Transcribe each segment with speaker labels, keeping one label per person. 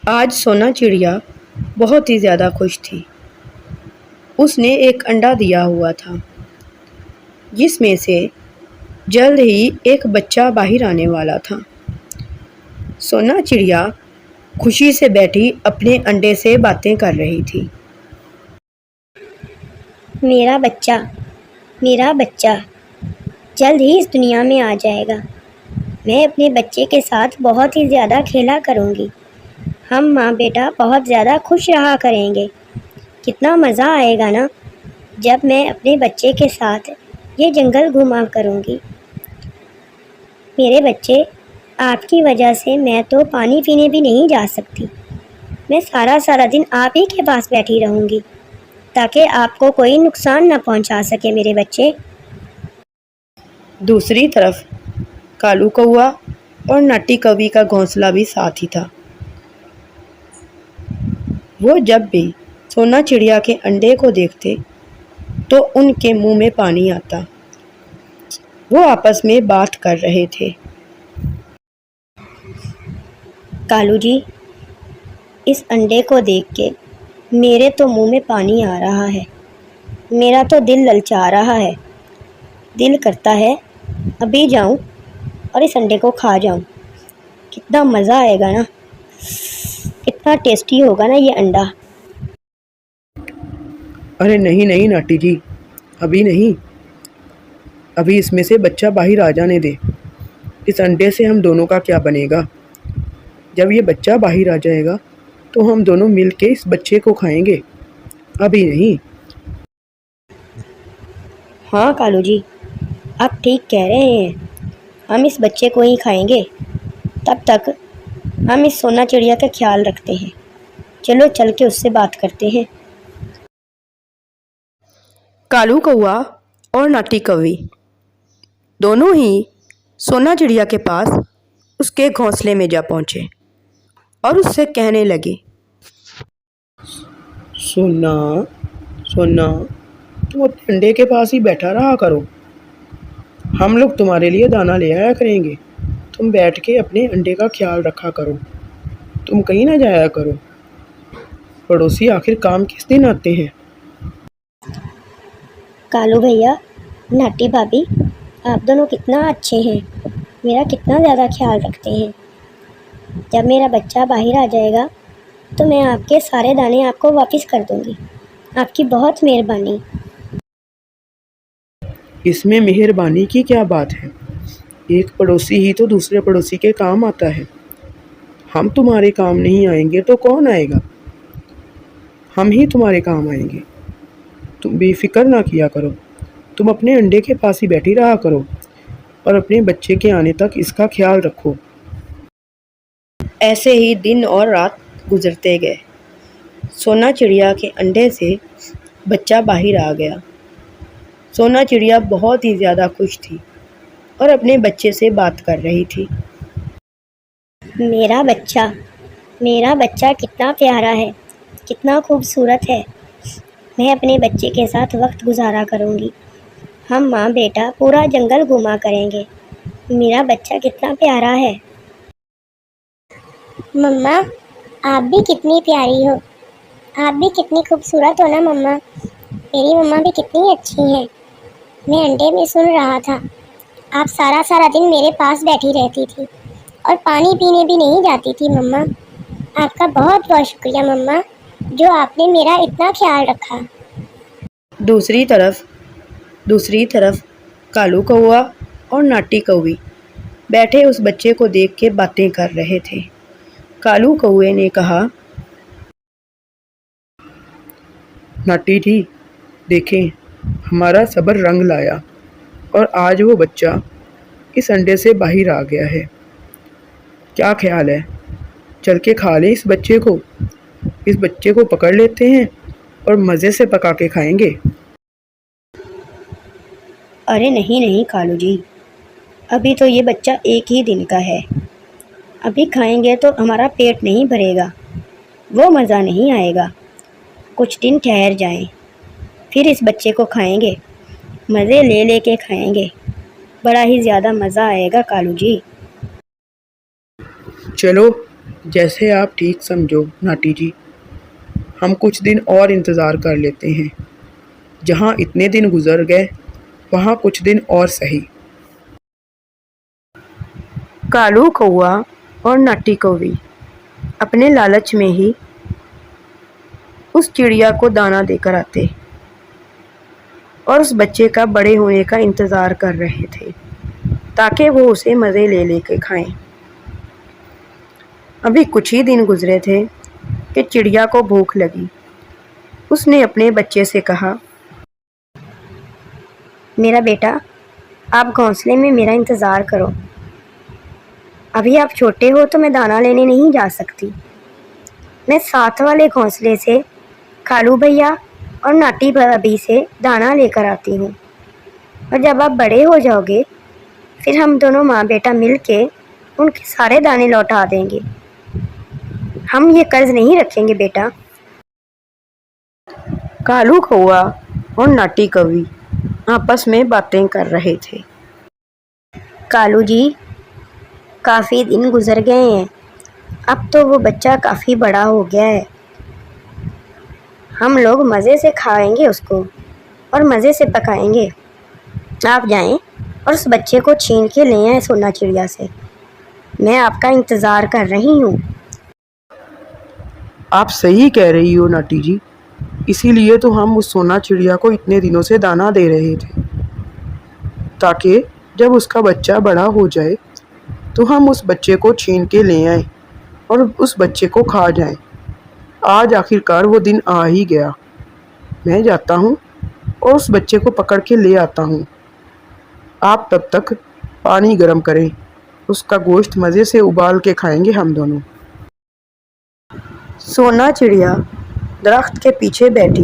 Speaker 1: आज सोना चिड़िया बहुत ही ज़्यादा खुश थी। उसने एक अंडा दिया हुआ था जिसमें से जल्द ही एक बच्चा बाहर आने वाला था। सोना चिड़िया खुशी से बैठी अपने अंडे से बातें कर रही थी।
Speaker 2: मेरा बच्चा जल्द ही इस दुनिया में आ जाएगा। मैं अपने बच्चे के साथ बहुत ही ज़्यादा खेला करूँगी। हम माँ बेटा बहुत ज़्यादा खुश रहा करेंगे। कितना मज़ा आएगा ना जब मैं अपने बच्चे के साथ ये जंगल घूमा करूँगी। मेरे बच्चे, आपकी वजह से मैं तो पानी पीने भी नहीं जा सकती। मैं सारा दिन आप ही के पास बैठी रहूँगी ताकि आपको कोई नुकसान ना पहुँचा सके मेरे बच्चे।
Speaker 1: दूसरी तरफ कालू कौआ और नाटी कौवी का घोंसला भी साथ ही था। वो जब भी सोना चिड़िया के अंडे को देखते तो उनके मुंह में पानी आता। वो आपस में बात कर रहे थे।
Speaker 2: कालू जी, इस अंडे को देख के मेरे तो मुंह में पानी आ रहा है। मेरा तो दिल ललचा रहा है। दिल करता है अभी जाऊं और इस अंडे को खा जाऊं। कितना मज़ा आएगा ना, कितना टेस्टी होगा ना ये अंडा।
Speaker 1: अरे नहीं नहीं नाटी जी, अभी नहीं, अभी इसमें से बच्चा बाहर आ जाने दे। इस अंडे से हम दोनों का क्या बनेगा? जब ये बच्चा बाहर आ जाएगा तो हम दोनों मिल के इस बच्चे को खाएंगे, अभी नहीं।
Speaker 2: हाँ कालू जी, आप ठीक कह रहे हैं। हम इस बच्चे को ही खाएंगे। तब तक हम इस सोना चिड़िया का ख्याल रखते हैं। चलो चल के उससे बात करते हैं।
Speaker 1: कालू कौआ और नाटी कौवी दोनों ही सोना चिड़िया के पास उसके घोंसले में जा पहुंचे और उससे कहने लगे, सोना सोना, तुम अपने अंडे के पास ही बैठा रहा करो। हम लोग तुम्हारे लिए दाना ले आया करेंगे। तुम बैठ के अपने अंडे का ख्याल रखा करो। तुम कहीं ना जाया करो। पड़ोसी आखिर काम किस दिन आते हैं?
Speaker 2: कालू भैया, नाटी भाभी, आप दोनों कितना अच्छे हैं। मेरा कितना ज़्यादा ख्याल रखते हैं। जब मेरा बच्चा बाहर आ जाएगा तो मैं आपके सारे दाने आपको वापस कर दूंगी। आपकी बहुत मेहरबानी।
Speaker 1: इसमें मेहरबानी की क्या बात है? एक पड़ोसी ही तो दूसरे पड़ोसी के काम आता है। हम तुम्हारे काम नहीं आएंगे तो कौन आएगा? हम ही तुम्हारे काम आएंगे। तुम बेफिक्र ना किया करो। तुम अपने अंडे के पास ही बैठी रहा करो और अपने बच्चे के आने तक इसका ख्याल रखो। ऐसे ही दिन और रात गुजरते गए। सोना चिड़िया के अंडे से बच्चा बाहर आ गया। सोना चिड़िया बहुत ही ज़्यादा खुश थी और अपने बच्चे से बात कर रही थी।
Speaker 2: मेरा बच्चा कितना प्यारा है, कितना खूबसूरत है। मैं अपने बच्चे के साथ वक्त गुजारा करूँगी। हम माँ बेटा पूरा जंगल घूमा करेंगे। मेरा बच्चा कितना प्यारा है। मम्मा, आप भी कितनी प्यारी हो। आप भी कितनी खूबसूरत हो ना मम्मा। मेरी मम्मा भी कितनी अच्छी हैं। मैं अंडे में सुन रहा था, आप सारा दिन मेरे पास बैठी रहती थी और पानी पीने भी नहीं जाती थी मम्मा। आपका बहुत बहुत शुक्रिया मम्मा, जो आपने मेरा इतना ख्याल रखा।
Speaker 1: दूसरी तरफ कालू कौआ और नाटी कौवी बैठे उस बच्चे को देख के बातें कर रहे थे। कालू कौए ने कहा, नाटी जी, देखें, हमारा सब्र रंग लाया और आज वो बच्चा इस अंडे से बाहर आ गया है। क्या ख्याल है, चल के खा लें इस बच्चे को? इस बच्चे को पकड़ लेते हैं और मज़े से पका के खाएंगे।
Speaker 2: अरे नहीं नहीं कालू जी, अभी तो ये बच्चा एक ही दिन का है। अभी खाएंगे तो हमारा पेट नहीं भरेगा, वो मज़ा नहीं आएगा। कुछ दिन ठहर जाएं, फिर इस बच्चे को खाएंगे। मज़े ले ले के खाएंगे। बड़ा ही ज़्यादा मज़ा आएगा कालू जी।
Speaker 1: चलो जैसे आप ठीक समझो नाटी जी। हम कुछ दिन और इंतज़ार कर लेते हैं। जहाँ इतने दिन गुजर गए वहाँ कुछ दिन और सही। कालू कौआ और नाटी कौवी अपने लालच में ही उस चिड़िया को दाना देकर आते और उस बच्चे का बड़े होने का इंतज़ार कर रहे थे ताकि वो उसे मज़े ले लेके खाएं। अभी कुछ ही दिन गुजरे थे कि चिड़िया को भूख लगी। उसने अपने बच्चे से कहा,
Speaker 2: मेरा बेटा, आप घोंसले में मेरा इंतज़ार करो। अभी आप छोटे हो तो मैं दाना लेने नहीं जा सकती। मैं साथ वाले घोंसले से कालू भैया और नाटी भाभी से दाना लेकर आती हूँ, और जब आप बड़े हो जाओगे फिर हम दोनों माँ बेटा मिल के उनके सारे दाने लौटा देंगे। हम ये कर्ज नहीं रखेंगे बेटा।
Speaker 1: कालू कौआ और नाटी कौवी आपस में बातें कर रहे थे।
Speaker 2: कालू जी, काफ़ी दिन गुजर गए हैं, अब तो वो बच्चा काफ़ी बड़ा हो गया है। हम लोग मज़े से खाएंगे उसको और मज़े से पकाएंगे। आप जाएं और उस बच्चे को छीन के ले आएं सोना चिड़िया से। मैं आपका इंतज़ार कर रही हूँ।
Speaker 1: आप सही कह रही हो नाटी जी। इसीलिए तो हम उस सोना चिड़िया को इतने दिनों से दाना दे रहे थे, ताकि जब उसका बच्चा बड़ा हो जाए तो हम उस बच्चे को छीन के ले आएं और उस बच्चे को खा जाएं। आज आखिरकार वो दिन आ ही गया। मैं जाता हूँ और उस बच्चे को पकड़ के ले आता हूँ। आप तब तक पानी गर्म करें, उसका गोश्त मज़े से उबाल के खाएंगे हम दोनों। सोना चिड़िया दरख्त के पीछे बैठी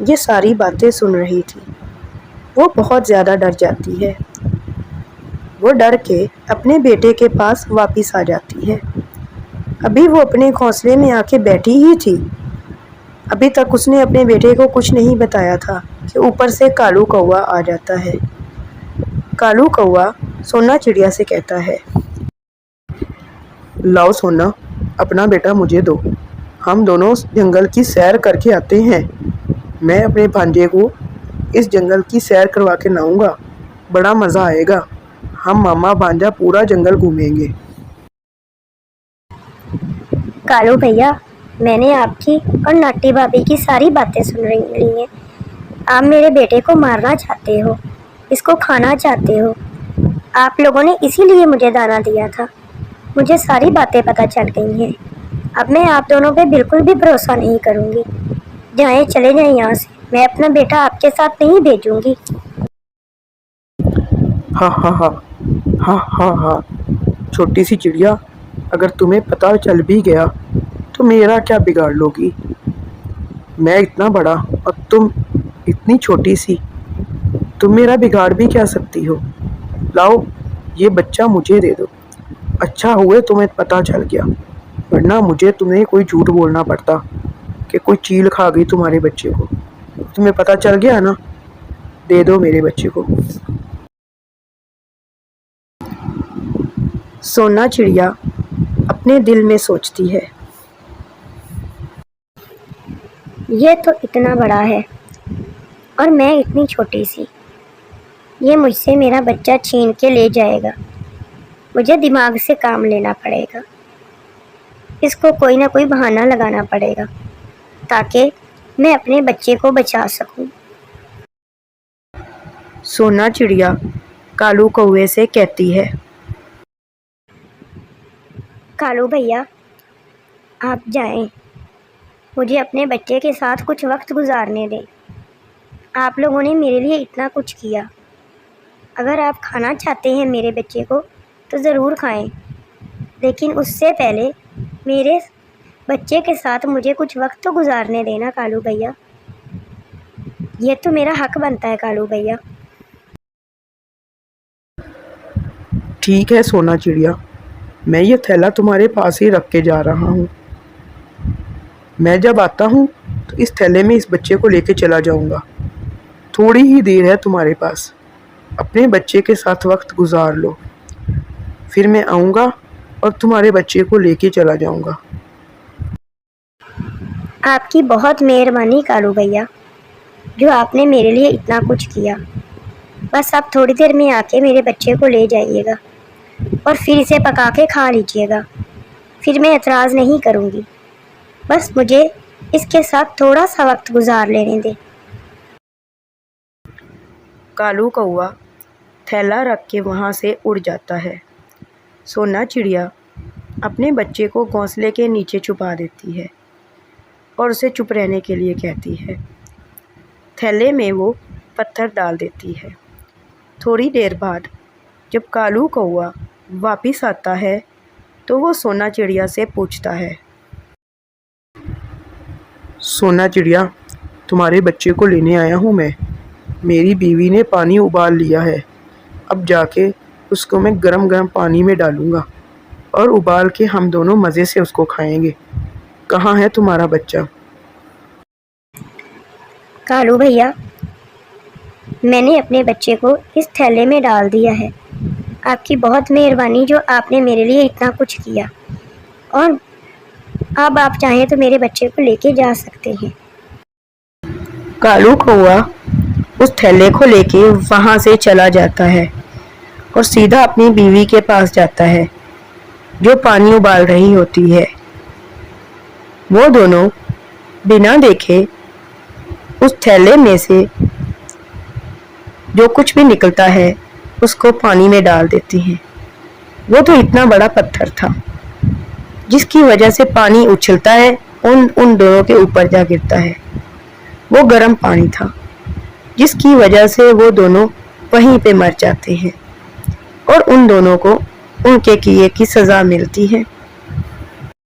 Speaker 1: ये सारी बातें सुन रही थी। वो बहुत ज़्यादा डर जाती है। वो डर के अपने बेटे के पास वापस आ जाती है। अभी वो अपने घोंसले में आके बैठी ही थी। अभी तक उसने अपने बेटे को कुछ नहीं बताया था कि ऊपर से कालू कौआ आ जाता है। कालू कौआ सोना चिड़िया से कहता है, लाओ सोना, अपना बेटा मुझे दो। हम दोनों जंगल की सैर करके आते हैं। मैं अपने भांजे को इस जंगल की सैर करवा के लाऊंगा। बड़ा मज़ा आएगा। हम मामा भांजा पूरा जंगल घूमेंगे।
Speaker 2: कालू भैया, मैंने आपकी और नाटी भाभी की सारी बातें सुन ली हैं। आप मेरे बेटे को मारना चाहते हो, इसको खाना चाहते हो। आप लोगों ने इसीलिए मुझे दाना दिया था। मुझे सारी बातें पता चल गई हैं। अब मैं आप दोनों पे बिल्कुल भी भरोसा नहीं करूँगी। जाएं, चले जाएं यहाँ से। मैं अपना बेटा आपके साथ नहीं भेजूँगी।
Speaker 1: हा हा हा हा हा हा। छोटी सी चिड़िया, अगर तुम्हें पता चल भी गया तो मेरा क्या बिगाड़ लोगी? मैं इतना बड़ा और तुम इतनी छोटी सी, तुम मेरा बिगाड़ भी क्या सकती हो? लाओ, ये बच्चा मुझे दे दो। अच्छा हुए तुम्हें पता चल गया, वरना मुझे तुम्हें कोई झूठ बोलना पड़ता कि कोई चील खा गई तुम्हारे बच्चे को। तुम्हें पता चल गया ना? दे दो मेरे बच्चे को। सोना चिड़िया अपने दिल में सोचती है,
Speaker 2: ये तो इतना बड़ा है और मैं इतनी छोटी सी। ये मुझसे मेरा बच्चा छीन के ले जाएगा। मुझे दिमाग से काम लेना पड़ेगा। इसको कोई ना कोई बहाना लगाना पड़ेगा ताकि मैं अपने बच्चे को बचा सकूं।
Speaker 1: सोना चिड़िया कालू कौवे से कहती है,
Speaker 2: कालू भैया, आप जाएं। मुझे अपने बच्चे के साथ कुछ वक्त गुजारने दें। आप लोगों ने मेरे लिए इतना कुछ किया। अगर आप खाना चाहते हैं मेरे बच्चे को तो ज़रूर खाएं, लेकिन उससे पहले मेरे बच्चे के साथ मुझे कुछ वक्त तो गुजारने देना कालू भैया। ये तो मेरा हक बनता है कालू भैया।
Speaker 1: ठीक है सोना चिड़िया, मैं ये थैला तुम्हारे पास ही रख के जा रहा हूँ। मैं जब आता हूँ तो इस थैले में इस बच्चे को लेके चला जाऊँगा। थोड़ी ही देर है तुम्हारे पास, अपने बच्चे के साथ वक्त गुजार लो। फिर मैं आऊँगा और तुम्हारे बच्चे को लेके चला जाऊंगा।
Speaker 2: आपकी बहुत मेहरबानी कालू भैया, जो आपने मेरे लिए इतना कुछ किया। बस आप थोड़ी देर में आके मेरे बच्चे को ले जाइएगा और फिर इसे पका के खा लीजिएगा। फिर मैं एतराज़ नहीं करूँगी। बस मुझे इसके साथ थोड़ा सा वक्त गुजार लेने दें।
Speaker 1: कालू कौआ थैला रख के वहाँ से उड़ जाता है। सोना चिड़िया अपने बच्चे को घोंसले के नीचे छुपा देती है और उसे चुप रहने के लिए कहती है। थैले में वो पत्थर डाल देती है। थोड़ी देर बाद जब कालू कौआ वापस आता है तो वो सोना चिड़िया से पूछता है, सोना चिड़िया, तुम्हारे बच्चे को लेने आया हूँ मैं। मेरी बीवी ने पानी उबाल लिया है। अब जाके उसको मैं गरम गरम पानी में डालूँगा और उबाल के हम दोनों मज़े से उसको खाएंगे। कहाँ है तुम्हारा बच्चा?
Speaker 2: कालू भैया, मैंने अपने बच्चे को इस थैले में डाल दिया है। आपकी बहुत मेहरबानी जो आपने मेरे लिए इतना कुछ किया, और अब आप चाहें तो मेरे बच्चे को लेके जा सकते हैं।
Speaker 1: कालू कौआ उस थैले को लेके वहाँ से चला जाता है और सीधा अपनी बीवी के पास जाता है जो पानी उबाल रही होती है। वो दोनों बिना देखे उस थैले में से जो कुछ भी निकलता है उसको पानी में डाल देती हैं। वो तो इतना बड़ा पत्थर था जिसकी वजह से पानी उछलता है, उन दोनों के ऊपर जा गिरता है। वो गर्म पानी था जिसकी वजह से वो दोनों वहीं पे मर जाते हैं और उन दोनों को उनके किए की सज़ा मिलती है।